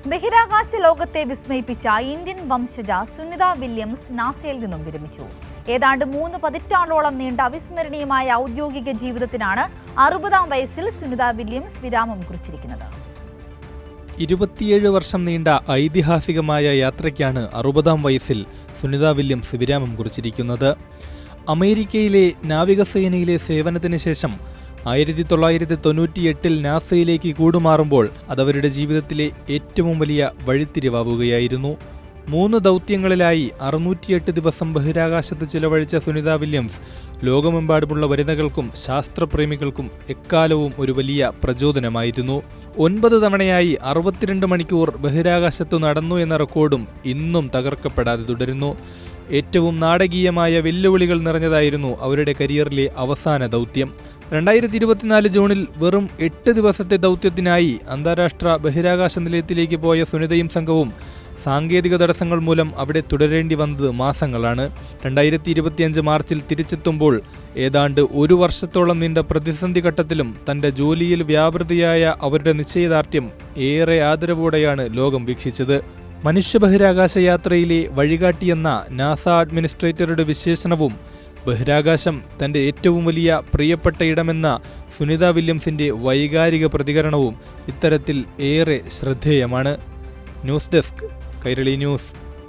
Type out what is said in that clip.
ബഹിരാകാശ ലോകത്തെ വിസ്മയിപ്പിച്ച Indian വംശജ Sunitha Williams നാസയിൽ നിന്നും വിരമിച്ചു. ഏതാണ്ട് 3 പതിറ്റാണ്ടോളം നീണ്ട അവിസ്മരണീയമായ ഔദ്യോഗിക ജീവിതത്തിനാണ് 60-ാം വയസ്സിൽ സുനിത വില്യംസ് വിരാമം കുറിച്ചിരിക്കുന്നത്. 27 വർഷം നീണ്ട ഐതിഹാസികമായ യാത്രയ്ക്കാണ് 60-ാം വയസ്സിൽ സുനിത വില്യംസ് വിരാമം കുറിച്ചിരിക്കുന്നത്. അമേരിക്കയിലെ നാവികസേനയിലെ സേവനത്തിന് ശേഷം 1998 നാസയിലേക്ക് കൂടുമാറുമ്പോൾ അതവരുടെ ജീവിതത്തിലെ ഏറ്റവും വലിയ വഴിത്തിരിവാവുകയായിരുന്നു. 3 ദൗത്യങ്ങളിലായി 608 ദിവസം ബഹിരാകാശത്ത് ചിലവഴിച്ച സുനിത വില്യംസ് ലോകമെമ്പാടുമുള്ള വനിതകൾക്കും ശാസ്ത്രപ്രേമികൾക്കും എക്കാലവും ഒരു വലിയ പ്രചോദനമായിരുന്നു. 9 തവണയായി 62 മണിക്കൂർ ബഹിരാകാശത്തു നടന്നു എന്ന റെക്കോർഡും ഇന്നും തകർക്കപ്പെടാതെ തുടരുന്നു. ഏറ്റവും നാടകീയമായ വെല്ലുവിളികൾ നിറഞ്ഞതായിരുന്നു അവരുടെ കരിയറിലെ അവസാന ദൗത്യം. 2024 ജൂണിൽ വെറും 8 ദിവസത്തെ ദൗത്യത്തിനായി അന്താരാഷ്ട്ര ബഹിരാകാശ നിലയത്തിലേക്ക് പോയ സുനിതയും സംഘവും സാങ്കേതിക തടസ്സങ്ങൾ മൂലം അവിടെ തുടരേണ്ടി വന്നത് മാസങ്ങളാണ്. 2025 മാർച്ചിൽ തിരിച്ചെത്തുമ്പോൾ ഏതാണ്ട് 1 വർഷത്തോളം നീണ്ട പ്രതിസന്ധി ഘട്ടത്തിലും തന്റെ ജോലിയിൽ വ്യാപൃതിയായ അവരുടെ നിശ്ചയദാർഢ്യം ഏറെ ആദരവോടെയാണ് ലോകം വീക്ഷിച്ചത്. മനുഷ്യ ബഹിരാകാശ യാത്രയിലെ വഴികാട്ടിയെന്ന നാസ അഡ്മിനിസ്ട്രേറ്ററുടെ വിശേഷണവും ബഹിരാകാശം തന്റെ ഏറ്റവും വലിയ പ്രിയപ്പെട്ട ഇടമെന്ന സുനിത വില്യംസിന്റെ വൈകാരിക പ്രതികരണവും ഇത്തരത്തിൽ ഏറെ ശ്രദ്ധേയമാണ്. News desk, Kairali news.